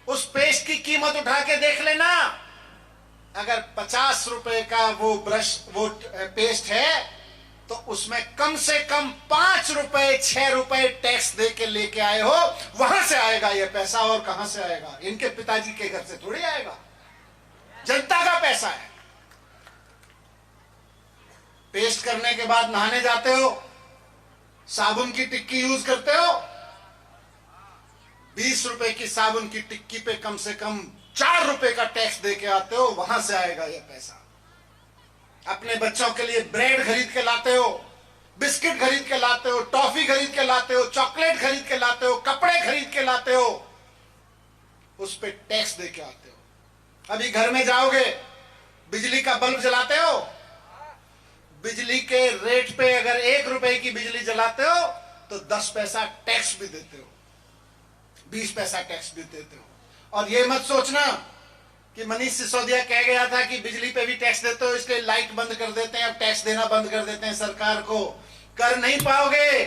उस पेस्ट की कीमत उठा के देख लेना। अगर 50 रुपए का वो पेस्ट है तो उसमें कम से कम 5 रुपए 6 रुपए टैक्स दे के लेके आए हो, वहां से आएगा ये पैसा। और कहां से आएगा? इनके पिताजी के घर से थोड़ी आएगा, जनता का पैसा है। पेस्ट करने के बाद नहाने जाते हो, साबुन की टिक्की यूज करते हो, ₹20 की साबुन की टिक्की पे कम से कम ₹4 का टैक्स दे के आते हो, वहां से आएगा ये पैसा। अपने बच्चों के लिए ब्रेड खरीद के लाते हो, बिस्किट खरीद के लाते हो, टॉफी खरीद के लाते हो, चॉकलेट खरीद के लाते हो, कपड़े खरीद के लाते हो, उस पे टैक्स दे के आते हो। अभी घर में जाओगे, बिजली का बल्ब जलाते हो, बिजली के रेट पे अगर ₹1 की बिजली जलाते हो तो 10 पैसा टैक्स भी देते हो, 20 पैसा टैक्स भी देते हो। और ये मत सोचना कि मनीष सिसोदिया कह गया था कि बिजली पे भी टैक्स देते हो इसलिए लाइट बंद कर देते हैं, अब टैक्स देना बंद कर देते हैं सरकार को। कर नहीं पाओगे,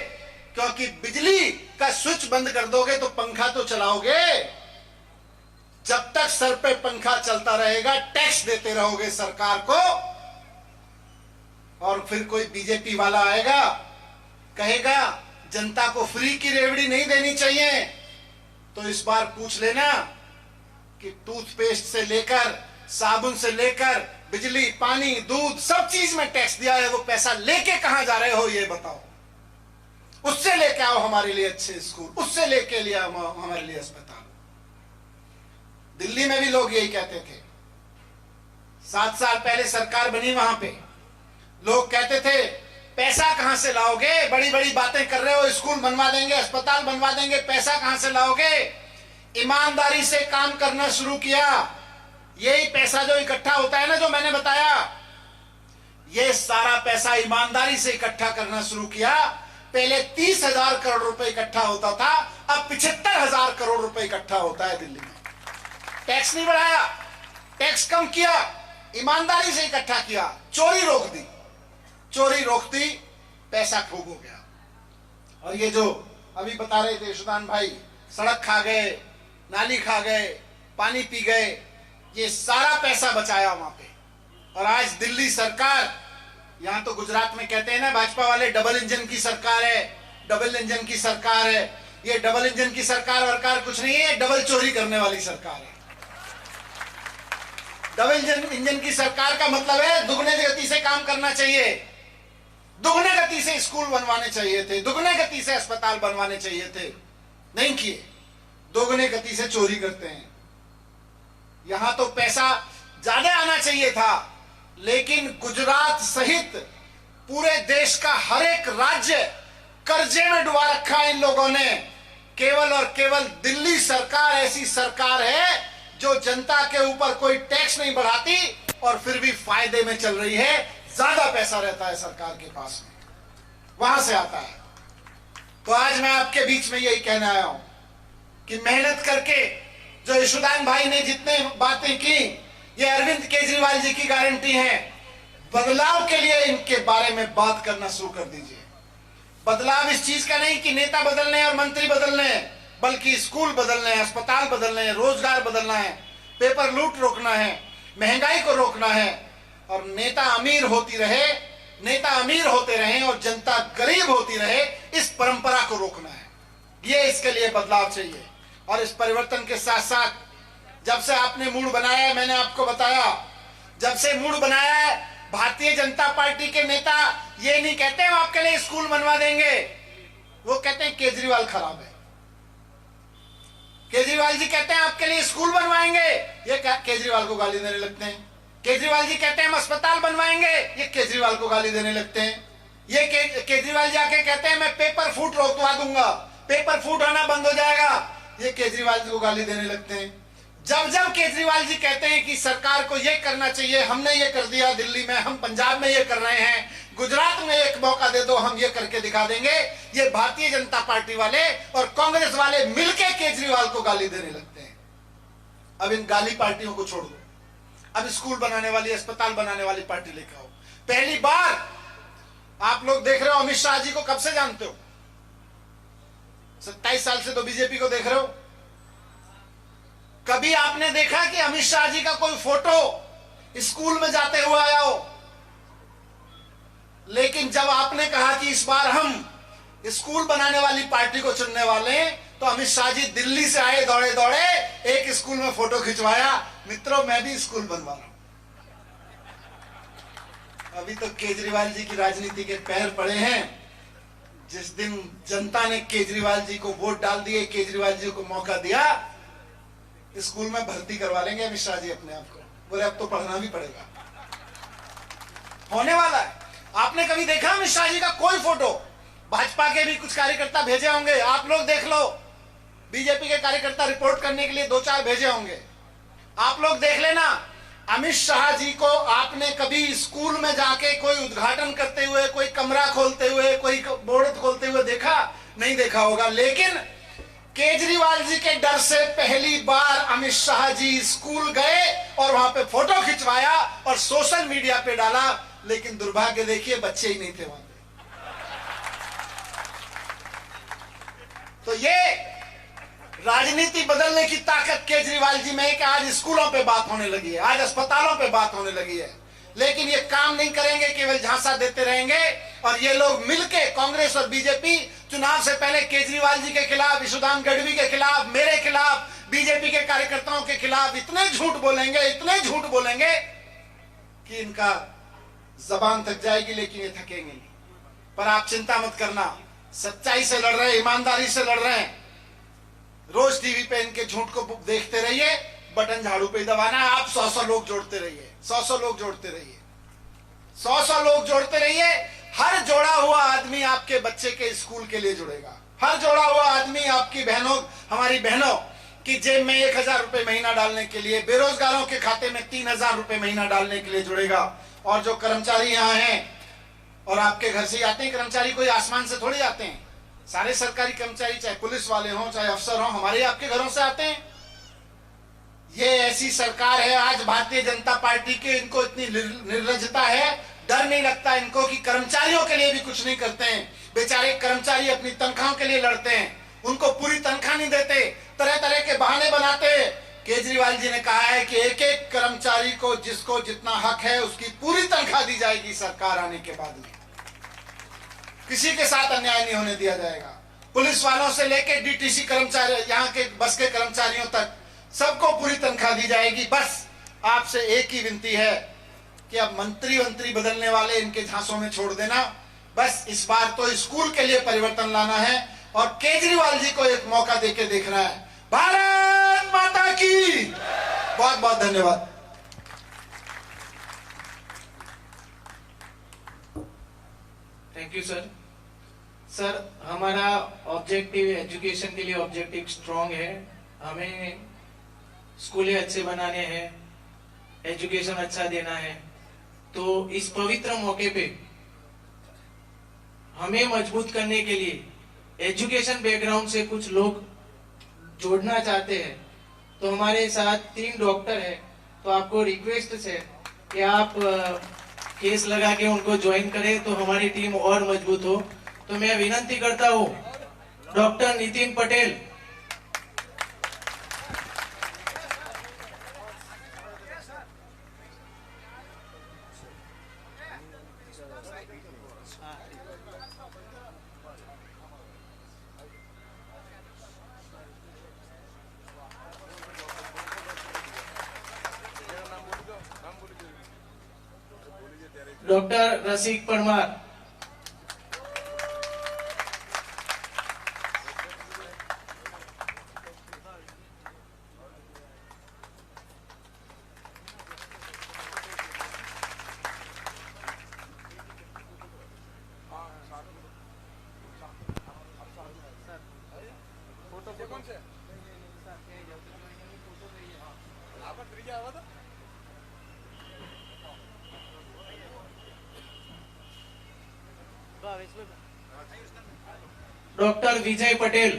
क्योंकि बिजली का स्विच बंद कर दोगे तो पंखा तो चलाओगे, जब तक सर पे पंखा चलता रहेगा टैक्स देते रहोगे सरकार को। और फिर कोई बीजेपी वाला आएगा, कहेगा जनता को फ्री की रेवड़ी नहीं देनी चाहिए, तो इस बार पूछ लेना कि टूथपेस्ट से लेकर साबुन से लेकर बिजली, पानी, दूध, सब चीज में टैक्स दिया है, वो पैसा लेके कहां जा रहे हो ये बताओ। उससे लेके आओ हमारे लिए अच्छे स्कूल, उससे लेके लिए हमारे लिए अस्पताल। दिल्ली में भी लोग यही कहते थे, 7 साल पहले सरकार बनी, वहां पे लोग कहते थे पैसा कहां से लाओगे, बड़ी बड़ी बातें कर रहे हो, स्कूल बनवा देंगे, अस्पताल बनवा देंगे, पैसा कहां से लाओगे। ईमानदारी से काम करना शुरू किया, यही पैसा जो इकट्ठा होता है ना, जो मैंने बताया, ये सारा पैसा ईमानदारी से इकट्ठा करना शुरू किया। पहले 30,000 करोड़ रुपए इकट्ठा होता था, अब 75,000 करोड़ रुपए इकट्ठा होता है दिल्ली में। टैक्स नहीं बढ़ाया, टैक्स कम किया, ईमानदारी से इकट्ठा किया, चोरी रोक दी, चोरी रोक दी, पैसा खूब हो गया। और ये जो अभी बता रहे थे सुदान भाई, सड़क खा गए, नाली खा गए, पानी पी गए, ये सारा पैसा बचाया वहां पे। और आज दिल्ली सरकार, यहां तो गुजरात में कहते हैं ना भाजपा वाले, डबल इंजन की सरकार है, डबल इंजन की सरकार है। ये डबल इंजन की सरकार वरकार कुछ नहीं है, डबल चोरी करने वाली सरकार है। डबल इंजन की सरकार का मतलब है दुगने गति से काम करना चाहिए, दुगने गति से स्कूल बनवाने चाहिए थे, दुगने गति से अस्पताल बनवाने चाहिए थे, नहीं किए, दोगुने गति से चोरी करते हैं। यहां तो पैसा ज्यादा आना चाहिए था, लेकिन गुजरात सहित पूरे देश का हर एक राज्य कर्जे में डुबा रखा है इन लोगों ने। केवल और केवल दिल्ली सरकार ऐसी सरकार है जो जनता के ऊपर कोई टैक्स नहीं बढ़ाती और फिर भी फायदे में चल रही है। ज्यादा पैसा रहता है सरकार के पास में, वहां से आता है। तो आज मैं आपके बीच में यही कहने आया हूं कि मेहनत करके जो यशोदान भाई ने जितने बातें की, ये अरविंद केजरीवाल जी की गारंटी है। बदलाव के लिए इनके बारे में बात करना शुरू कर दीजिए। बदलाव इस चीज का नहीं कि नेता बदलने हैं और मंत्री बदलने हैं, बल्कि स्कूल बदलने हैं, अस्पताल बदलने हैं, रोजगार बदलना है, पेपर लूट रोकना है, महंगाई को रोकना है, और नेता अमीर होती रहे, नेता अमीर होते रहें और जनता गरीब होती रहे, इस परंपरा को रोकना है। ये इसके लिए बदलाव चाहिए। और इस परिवर्तन के साथ साथ जब से आपने मूड बनाया है, मैंने आपको बताया, जब से मूड बनाया है, भारतीय जनता पार्टी के नेता ये नहीं कहते हम आपके लिए स्कूल बनवा देंगे, वो कहते हैं केजरीवाल खराब है। केजरीवाल जी कहते हैं आपके लिए स्कूल बनवाएंगे, ये केजरीवाल को गाली देने लगते हैं। केजरीवाल जी कहते हैं हम अस्पताल बनवाएंगे, ये केजरीवाल को गाली देने लगते हैं। ये केजरीवाल जाके कहते हैं मैं पेपर फूट रोकवा दूंगा, पेपर फूट होना बंद हो जाएगा, ये केजरीवाल जी को गाली देने लगते हैं। जब जब केजरीवाल जी कहते हैं कि सरकार को ये करना चाहिए, हमने ये कर दिया दिल्ली में, हम पंजाब में ये कर रहे हैं, गुजरात में एक मौका दे दो हम ये करके दिखा देंगे, ये भारतीय जनता पार्टी वाले और कांग्रेस वाले मिलकर केजरीवाल को गाली देने लगते हैं। अब इन गाली पार्टियों को छोड़ दो, अब स्कूल बनाने वाली, अस्पताल बनाने वाली पार्टी लेकर आओ। पहली बार आप लोग देख रहे हो अमित शाह जी को, कब से जानते हो? 27 साल से तो बीजेपी को देख रहे हो। कभी आपने देखा कि अमित शाह जी का कोई फोटो स्कूल में जाते हुए आया हो? लेकिन जब आपने कहा कि इस बार हम स्कूल बनाने वाली पार्टी को चुनने वाले हैं, तो अमित शाह जी दिल्ली से आए दौड़े दौड़े, एक स्कूल में फोटो खिंचवाया, मित्रों मैं भी स्कूल बनवा रहा हूं। अभी तो केजरीवाल जी की राजनीति के पैर पड़े हैं, जिस दिन जनता ने केजरीवाल जी को वोट डाल दिए, केजरीवाल जी को मौका दिया, स्कूल में भर्ती करवा लेंगे अमित शाह जी अपने आप को। बोले अब तो पढ़ना भी पड़ेगा, होने वाला है। आपने कभी देखा अमित शाह जी का कोई फोटो? भाजपा के भी कुछ कार्यकर्ता भेजे होंगे, आप लोग देख लो। बीजेपी के कार्यकर्ता रिपोर्ट करने के लिए 2-4 भेजे होंगे, आप लोग देख लेना। अमित शाह जी को आपने कभी स्कूल में जाके कोई उद्घाटन करते हुए, कोई कमरा खोलते हुए, कोई बोर्ड खोलते हुए देखा? नहीं देखा होगा। लेकिन केजरीवाल जी के डर से पहली बार अमित शाह जी स्कूल गए और वहां पे फोटो खिंचवाया और सोशल मीडिया पे डाला। लेकिन दुर्भाग्य देखिए, बच्चे ही नहीं थे वहां पे। तो ये राजनीति बदलने की ताकत केजरीवाल जी में है कि आज स्कूलों पे बात होने लगी है, आज अस्पतालों पे बात होने लगी है। लेकिन ये काम नहीं करेंगे, केवल झांसा देते रहेंगे। और ये लोग मिलके, कांग्रेस और बीजेपी, चुनाव से पहले केजरीवाल जी के खिलाफ, यशोदान गढ़वी के खिलाफ, मेरे खिलाफ, बीजेपी के कार्यकर्ताओं के खिलाफ इतने झूठ बोलेंगे, इतने झूठ बोलेंगे कि इनका जबान थक जाएगी, लेकिन ये थकेंगे नहीं। पर आप चिंता मत करना, सच्चाई से लड़ रहे हैं, ईमानदारी से लड़ रहे हैं। रोज टीवी पे इनके झूठ को देखते रहिए, बटन झाड़ू पे दबाना है। आप 100 लोग जोड़ते रहिए, 100 लोग जोड़ते रहिए, 100 लोग जोड़ते रहिए। हर जोड़ा हुआ आदमी आपके बच्चे के स्कूल के लिए जुड़ेगा। हर जोड़ा हुआ आदमी आपकी बहनों, हमारी बहनों की जेब में 1000 रुपए महीना डालने के लिए, बेरोजगारों के खाते में 3000 रुपए महीना डालने के लिए जुड़ेगा। और जो कर्मचारी यहाँ हैं, और आपके घर से ही आते हैं कर्मचारी, कोई आसमान से थोड़ी आते हैं। सारे सरकारी कर्मचारी, चाहे पुलिस वाले हों, चाहे अफसर हों, हमारे आपके घरों से आते हैं। ये ऐसी सरकार है आज भारतीय जनता पार्टी के, इनको इतनी निर्लज्जता है, डर नहीं लगता इनको कि कर्मचारियों के लिए भी कुछ नहीं करते हैं। बेचारे कर्मचारी अपनी तनख्वाहों के लिए लड़ते हैं, उनको पूरी तनख्वाह नहीं देते, तरह तरह के बहाने बनाते। केजरीवाल जी ने कहा है कि एक एक कर्मचारी को जिसको जितना हक है उसकी पूरी तनख्वाह दी जाएगी सरकार आने के बाद में। किसी के साथ अन्याय नहीं होने दिया जाएगा। पुलिस वालों से लेकर डीटीसी कर्मचारी, यहाँ के बस के कर्मचारियों तक, सबको पूरी तनख्वाह दी जाएगी। बस आपसे एक ही विनती है कि अब मंत्री बदलने वाले इनके झांसों में छोड़ देना। बस इस बार तो स्कूल के लिए परिवर्तन लाना है और केजरीवाल जी को एक मौका देके देखना है। भारत माता की बहुत बहुत धन्यवाद। Thank you sir. सर, हमारा ऑब्जेक्टिव एजुकेशन के लिए ऑब्जेक्टिव स्ट्रॉन्ग है। हमें स्कूलें अच्छे बनाने हैं, एजुकेशन अच्छा देना है। तो इस पवित्र मौके पे हमें मजबूत करने के लिए एजुकेशन बैकग्राउंड से कुछ लोग जोड़ना चाहते हैं। तो हमारे साथ 3 डॉक्टर हैं, तो आपको रिक्वेस्ट है कि आप केस लगा के उनको ज्वाइन करें तो हमारी टीम और मजबूत हो। तो मैं विनती करता हूँ डॉक्टर नितिन पटेल, डॉक्टर रसिक परमार, डॉक्टर विजय पटेल,